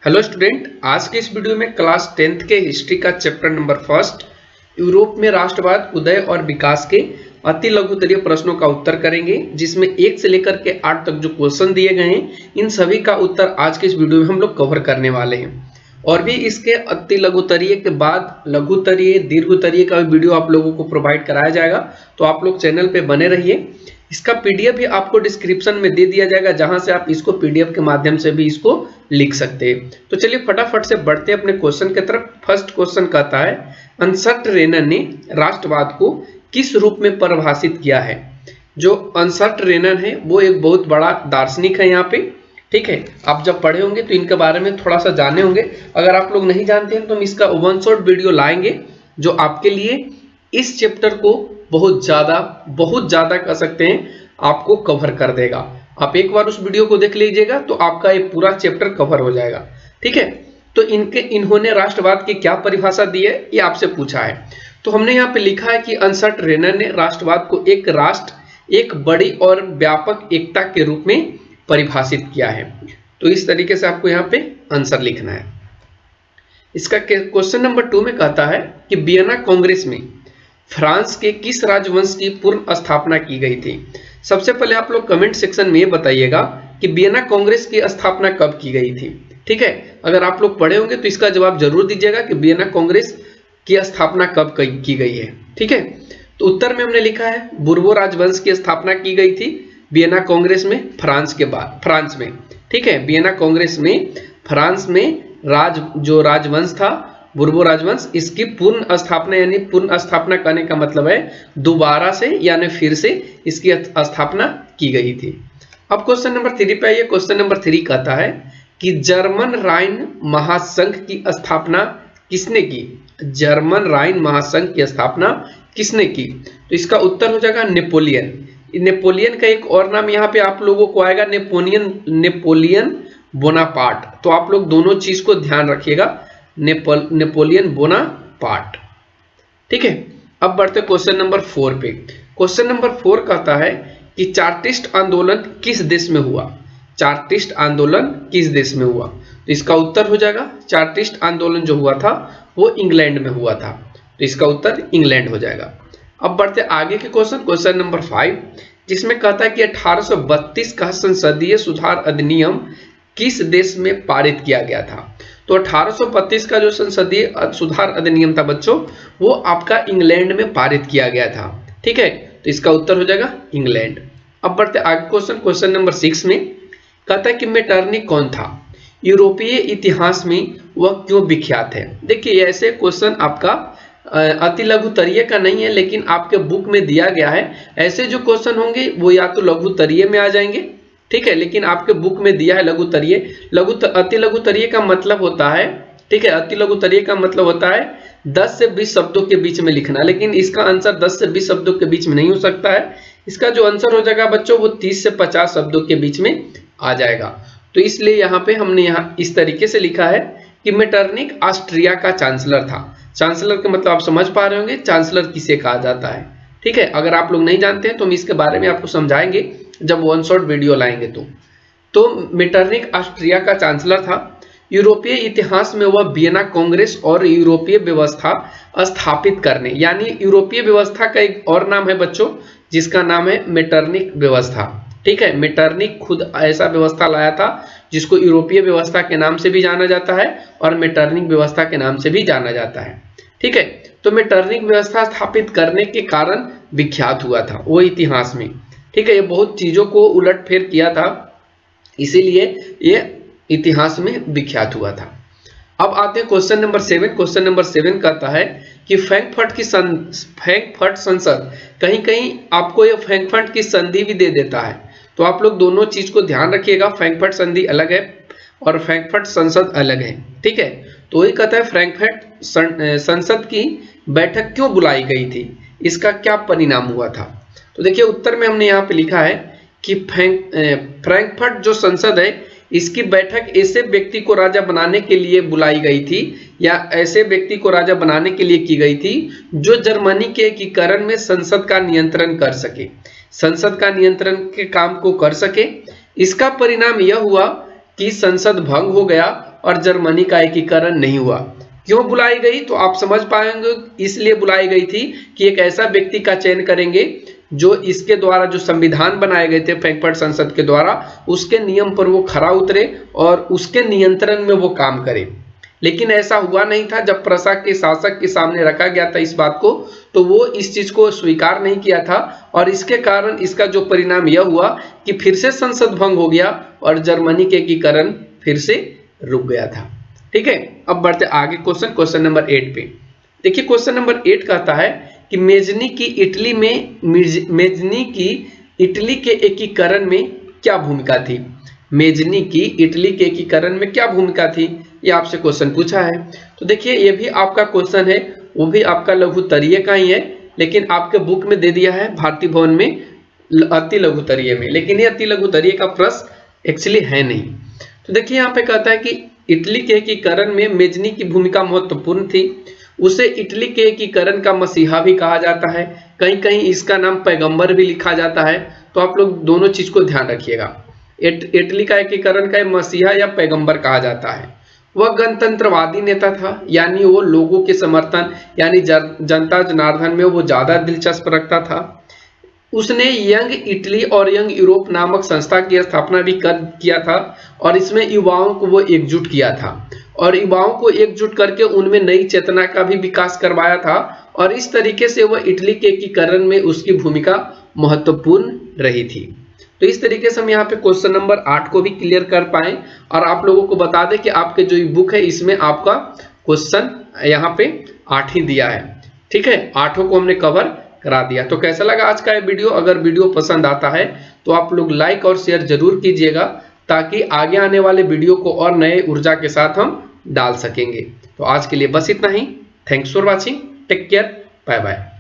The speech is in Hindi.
हेलो स्टूडेंट, आज के इस वीडियो में क्लास 10th के हिस्ट्री का चैप्टर नंबर फर्स्ट यूरोप में राष्ट्रवाद उदय और विकास के अति लघुतरीय प्रश्नों का उत्तर करेंगे, जिसमें 1 से लेकर के 8 तक जो क्वेश्चन दिए गए हैं इन सभी का उत्तर आज के इस वीडियो में हम लोग कवर करने वाले हैं। और भी इसके अति लघुतरीय के बाद लघुतरीय दीर्घतरीय का भी वीडियो आप लोगों को प्रोवाइड कराया जाएगा, तो आप लोग चैनल पे बने रहिए। इसका पीडीएफ भी आपको डिस्क्रिप्शन में दे दिया जाएगा, जहां से आप इसको पीडीएफ के माध्यम से भी इसको लिख सकते हैं। तो चलिए फटाफट से बढ़ते हैं अपने क्वेश्चन की तरफ। फर्स्ट क्वेश्चन कहता है, अंसर्ट रेनर ने राष्ट्रवाद को किस रूप में परिभाषित किया है। जो अंसर्ट रेनर है वो एक बहुत बड़ा दार्शनिक है यहाँ पे, ठीक है। आप जब पढ़े होंगे तो इनके बारे में थोड़ा सा जाने होंगे। अगर आप लोग नहीं जानते हैं तो हम इसका वन शॉट वीडियो लाएंगे, जो आपके लिए इस चैप्टर को बहुत ज्यादा कह सकते हैं आपको कवर कर देगा। आप एक बार उस वीडियो को देख लीजिएगा तो आपका ये पूरा चैप्टर कवर हो जाएगा, ठीक है। तो इन्होंने राष्ट्रवाद की क्या परिभाषा दी है ये आपसे पूछा है। तो हमने यहाँ पे लिखा है कि अंसर्ट रेनर ने राष्ट्रवाद को एक राष्ट्र, एक बड़ी और व्यापक एकता के रूप में परिभाषित किया है। तो इस तरीके से आपको यहाँ पे आंसर लिखना है। इसका क्वेश्चन नंबर 2 में कहता है कि वियना कांग्रेस में फ्रांस के किस राजवंश की पूर्ण स्थापना की गई थी। सबसे पहले आप लोग कमेंट सेक्शन में ये बताइएगा कि वियना कांग्रेस की स्थापना कब की गई थी, ठीक है। अगर आप लोग पढ़े होंगे तो इसका जवाब जरूर दीजिएगा कि वियना कांग्रेस की स्थापना कब की गई है, ठीक है। तो उत्तर में हमने लिखा है बुर्बो राजवंश की स्थापना की गई थी वियना कांग्रेस में, फ्रांस में, ठीक है। वियना कांग्रेस में फ्रांस में जो राजवंश था बुर्बो राजवंश, इसकी पूर्ण स्थापना, यानी पूर्ण स्थापना करने का मतलब है दोबारा से यानी फिर से इसकी स्थापना की गई थी। अब क्वेश्चन नंबर 3 पे आइए। क्वेश्चन नंबर 3 कहता है कि जर्मन राइन महासंघ की स्थापना किसने की। जर्मन राइन महासंघ की स्थापना किसने की। तो इसका उत्तर हो जाएगा नेपोलियन। नेपोलियन का एक और नाम यहाँ पे आप लोगों को आएगा नेपोलियन बोनापार्ट। तो आप लोग दोनों चीज को ध्यान रखिएगा, नेपोलियन बोनापार्ट, ठीक है। अब बढ़ते क्वेश्चन नंबर 4 पे। क्वेश्चन नंबर 4 कहता है कि चार्टिस्ट आंदोलन किस देश में हुआ। चार्टिस्ट आंदोलन किस देश में हुआ। तो इसका उत्तर हो जाएगा चार्टिस्ट आंदोलन जो हुआ था वो इंग्लैंड में हुआ था। तो इसका उत्तर इंग्लैंड हो जाएगा। अब बढ़ते आगे के क्वेश्चन नंबर 5, जिसमें कहता है कि 1832 का संसदीय सुधार अधिनियम किस देश में पारित किया गया था। तो 1832 का जो संसदीय सुधार अधिनियम था बच्चों, वो आपका इंग्लैंड में पारित किया गया था, ठीक है। तो इसका उत्तर हो जाएगा इंग्लैंड। अब बढ़ते आगे क्वेश्चन नंबर 6 में कहता है कि मेटरनिख कौन था। यूरोपीय इतिहास में वह क्यों विख्यात है। देखिए ऐसे क्वेश्चन आपका अति लघुतरीय का नहीं है, लेकिन आपके बुक में दिया गया है। ऐसे जो क्वेश्चन होंगे वो या तो लघुतरीय में आ जाएंगे, ठीक है, लेकिन आपके बुक में दिया है लघुतरीय। अति लघुतरीय का मतलब होता है, ठीक है, अति लघुतरीय का मतलब होता है 10 से 20 शब्दों के बीच में लिखना, लेकिन इसका आंसर 10 से 20 शब्दों के बीच में नहीं हो सकता है। इसका जो आंसर हो जाएगा बच्चों वो 30 से 50 शब्दों के बीच में आ जाएगा। तो इसलिए यहाँ पे हमने यहाँ इस तरीके से लिखा है कि मेटरनिख ऑस्ट्रिया का चांसलर था। चांसलर का मतलब आप समझ पा रहे होंगे, चांसलर किसे कहा जाता है, ठीक है। अगर आप लोग नहीं जानते हैं तो हम इसके बारे में आपको समझाएंगे जब वन शॉट वीडियो लाएंगे। तो मेटरनिख ऑस्ट्रिया का चांसलर था। यूरोपीय इतिहास में वह वियना कांग्रेस और यूरोपीय व्यवस्था स्थापित करने, यानी यूरोपीय व्यवस्था का एक और नाम है बच्चों जिसका नाम है मेटरनिख व्यवस्था, ठीक है। मेटरनिख खुद ऐसा व्यवस्था लाया था जिसको यूरोपीय व्यवस्था के नाम से भी जाना जाता है और मेटरनिख व्यवस्था के नाम से भी जाना जाता है, ठीक है। तो मेटरनिख व्यवस्था स्थापित करने के कारण विख्यात हुआ था वो इतिहास में, ठीक है। ये बहुत चीजों को उलटफेर किया था, इसीलिए ये इतिहास में विख्यात हुआ था। अब आते हैं क्वेश्चन नंबर 7। क्वेश्चन नंबर 7 कहता है कि फ्रैंकफर्ट संसद, कहीं कहीं आपको ये फ्रैंकफर्ट की संधि भी दे देता है, तो आप लोग दोनों चीज को ध्यान रखिएगा। फ्रैंकफर्ट संधि अलग है और फ्रैंकफर्ट संसद अलग है, ठीक है। तो वही कहता है फ्रैंकफर्ट संसद की बैठक क्यों बुलाई गई थी, इसका क्या परिणाम हुआ था। तो देखिए उत्तर में हमने यहाँ पे लिखा है कि फ्रैंकफर्ट जो संसद है इसकी बैठक ऐसे व्यक्ति को राजा बनाने के लिए बुलाई गई थी, या ऐसे व्यक्ति को राजा बनाने के लिए की गई थी जो जर्मनी के एकीकरण में संसद का नियंत्रण कर सके, संसद का नियंत्रण के काम को कर सके। इसका परिणाम यह हुआ कि संसद भंग हो गया और जर्मनी का एकीकरण नहीं हुआ। क्यों बुलाई गई तो आप समझ पाएंगे, इसलिए बुलाई गई थी कि एक ऐसा व्यक्ति का चयन करेंगे जो इसके द्वारा जो संविधान बनाए गए थे फ्रैंकफर्ट संसद के द्वारा, उसके नियम पर वो खरा उतरे और उसके नियंत्रण में वो काम करे। लेकिन ऐसा हुआ नहीं था। जब प्रशा के शासक के सामने रखा गया था इस बात को, तो वो इस चीज को स्वीकार नहीं किया था और इसके कारण इसका जो परिणाम यह हुआ कि फिर से संसद भंग हो गया और जर्मनी के एकीकरण फिर से रुक गया था। ठीक है, अब बढ़ते आगे क्वेश्चन नंबर 8 पे। देखिए क्वेश्चन नंबर 8 कहता है कि मेजनी की इटली के एकीकरण में क्या भूमिका थी। मेजनी की इटली के एकीकरण में क्या भूमिका थी, ये आपसे क्वेश्चन पूछा है। तो देखिए ये भी आपका क्वेश्चन है, वो भी आपका लघुत्तरीय का ही है, लेकिन आपके बुक में दे दिया है भारतीय भवन में अति लघुत्तरीय में, लेकिन ये अति लघुत्तरीय का प्रश्न एक्चुअली है नहीं। तो देखिए यहाँ पे कहता है कि इटली के एकीकरण में मेजनी की भूमिका महत्वपूर्ण थी। उसे इटली के एकीकरण का मसीहा भी कहा जाता है, कहीं कहीं इसका नाम पैगंबर भी लिखा जाता है। तो आप लोग दोनों चीज को ध्यान रखिएगा, इटली का एकीकरण का मसीहा या पैगंबर कहा जाता है। वह गणतंत्रवादी नेता था, यानी वो लोगों के समर्थन यानी जनता जनार्दन में वो ज्यादा दिलचस्प रखता था। उसने यंग इटली और यंग यूरोप नामक संस्था की स्थापना भी किया था और इसमें युवाओं को वो एकजुट किया था और युवाओं को एकजुट करके उनमें नई चेतना का भी विकास करवाया था और इस तरीके से वह इटली के एकीकरण में उसकी भूमिका महत्वपूर्ण रही थी। तो इस तरीके से हम यहाँ पे क्वेश्चन नंबर 8 को भी क्लियर कर पाए और आप लोगों को बता दें कि आपके जो बुक है इसमें आपका क्वेश्चन यहाँ पे 8 ही दिया है। ठीक है, 8 को हमने कवर करा दिया। तो कैसा लगा आज का ये वीडियो? अगर वीडियो पसंद आता है तो आप लोग लाइक और शेयर जरूर कीजिएगा ताकि आगे आने वाले वीडियो को और नए ऊर्जा के साथ हम डाल सकेंगे। तो आज के लिए बस इतना ही। Thanks for watching, take care, bye bye.